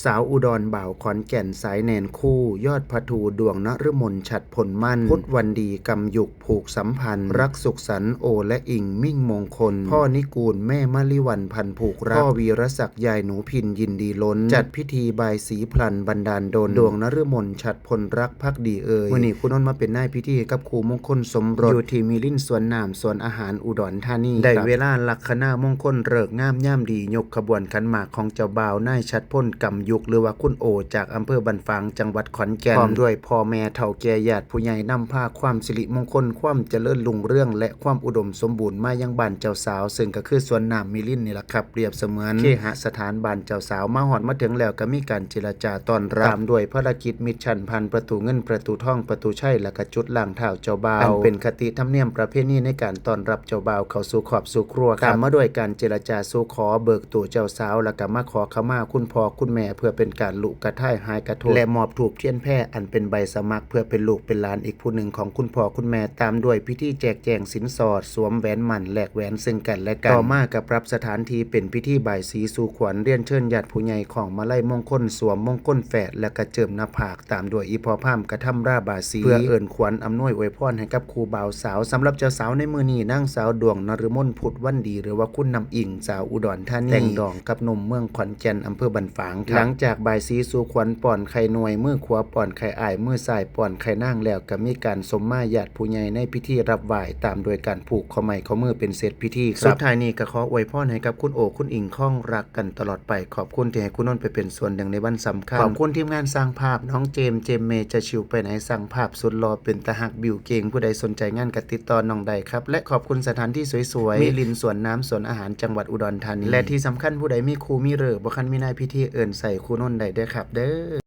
สาวอุดรบ่าวขอนแก่นสายแนนคู่ยอดพทูดวงนฤมลฉัตรผลมั่นพุทธวันดีกำยุกผูกสัมพันธ์รักสุขสันต์โอและอิงมิ่งมงคลพ่อนิกูลแม่มะลิวันพันผูกรักพ่อวีรศักดิ์ยายหนูพินยินดีล้นจัดพิธีบายสีพลันบันดาลดลดวงนฤมลฉัตรผลรักพักดีวันนี้คุณนนท์มาเป็นนายพิธีกับครูมงคลสมรสอยู่ที่มิลินสวนน้ำสวนอาหารอุดรธานีได้เวลาลักขณะมงคลเริกงามย่ำดียกขบวนขันหมากของเจ้าบ่าวนายฉัตรผลกำยุกหรือว่าคุณโอจากอำเภอบันฟางจังหวัดขอนแก่นพร้อมด้วยพ่อแม่เฒ่าแก่ญาติผู้ใหญ่นำพาความสิริมงคลความเจริญรุ่งเรืองและความอุดมสมบูรณ์มายังบ้านเจ้าสาวซึ่งก็คือสวนน้ำมิลินนี่แหละครับเปรียบเสมือนเคหสถานบ้านเจ้าสาวมาฮอดมาถึงแล้วก็มีการเจรจาต้อนรับตามด้วยภารกิจมิชชั่นพันประตูเงินประตูทองประตูชัยและก็จุดล้างเท้าเจ้าบ่าวอันเป็นคติธรรมเนียมประเพณีในการต้อนรับเจ้าบ่าวเข้าสู่ครอบสู่ครัวตามมาด้วยการเจรจาสู่ขอเบิกตัวเจ้าสาวแล้วก็มาขอขมาคุณพ่อคุณแม่เพื่อเป็นการลุกระท่ายหายกระทบและมอบถูกเทียนแพร่อันเป็นใบสมัครเพื่อเป็นลูกเป็นหลานอีกผู้หนึ่งของคุณพ่อคุณแม่ตามด้วยพิธีแจกแจงสินสอดสวมแหวนหมั่นแลกแหวนซึ่งกันและกันต่อมากับรับสถานที่เป็นพิธีบายสีสู่ขวัญเรียนเชิญญาติผู้ใหญ่ของมาลัยมงคลสวมมงคลแฝดและกระเจิมหน้าผากตามด้วยอีพอพามกระทำราบาสีเพื่อเอิ่นขวัญอำนวยอวยพรให้กับครูบ่าวสาวสำหรับเจ้าสาวในมือนี้นางสาวดวงนฤมลพุทธวันดีหรือว่าคุณนำอิงสาวอุดรธานีแต่งดองกับหนุ่มเมืองขอนแก่นอำเภอบันฝางหลังจากบายสีสู่ขวัญป่อนไข่หน่วยมือขวาป่อนไข่อ้ายมือซ้ายป่อนไข่นางแล้วก็มีการสมมาญาติผู้ใหญ่ในพิธีรับไหว้ตามโดยการผูกข้อไม้ข้อมือเป็นเสร็จพิธีสุดท้ายนี้ก็ขออวยพรให้กับคุณโอคุณอิงข้องรักกันตลอดไปขอบคุณที่ให้คุณนนท์ไปเป็นส่วนหนึ่งในวันสำคัญขอบคุณทีมงานสร้างภาพน้องเจมเมจะชิวไปไหนสร้างภาพสุดหล่อเป็นตาหักบิวเก่งผู้ใดสนใจงานก็ติดต่อน้องได้ครับและขอบคุณสถานที่สวยๆมิลินสวนน้ำสวนอาหารจังหวัดอุดรธานีและที่สำคัญผู้ใดมีครูมีฤกษ์บ่คันมีนายพิธีเอิ้นใส่ครูนนท์ได้เด้อครับเด้อ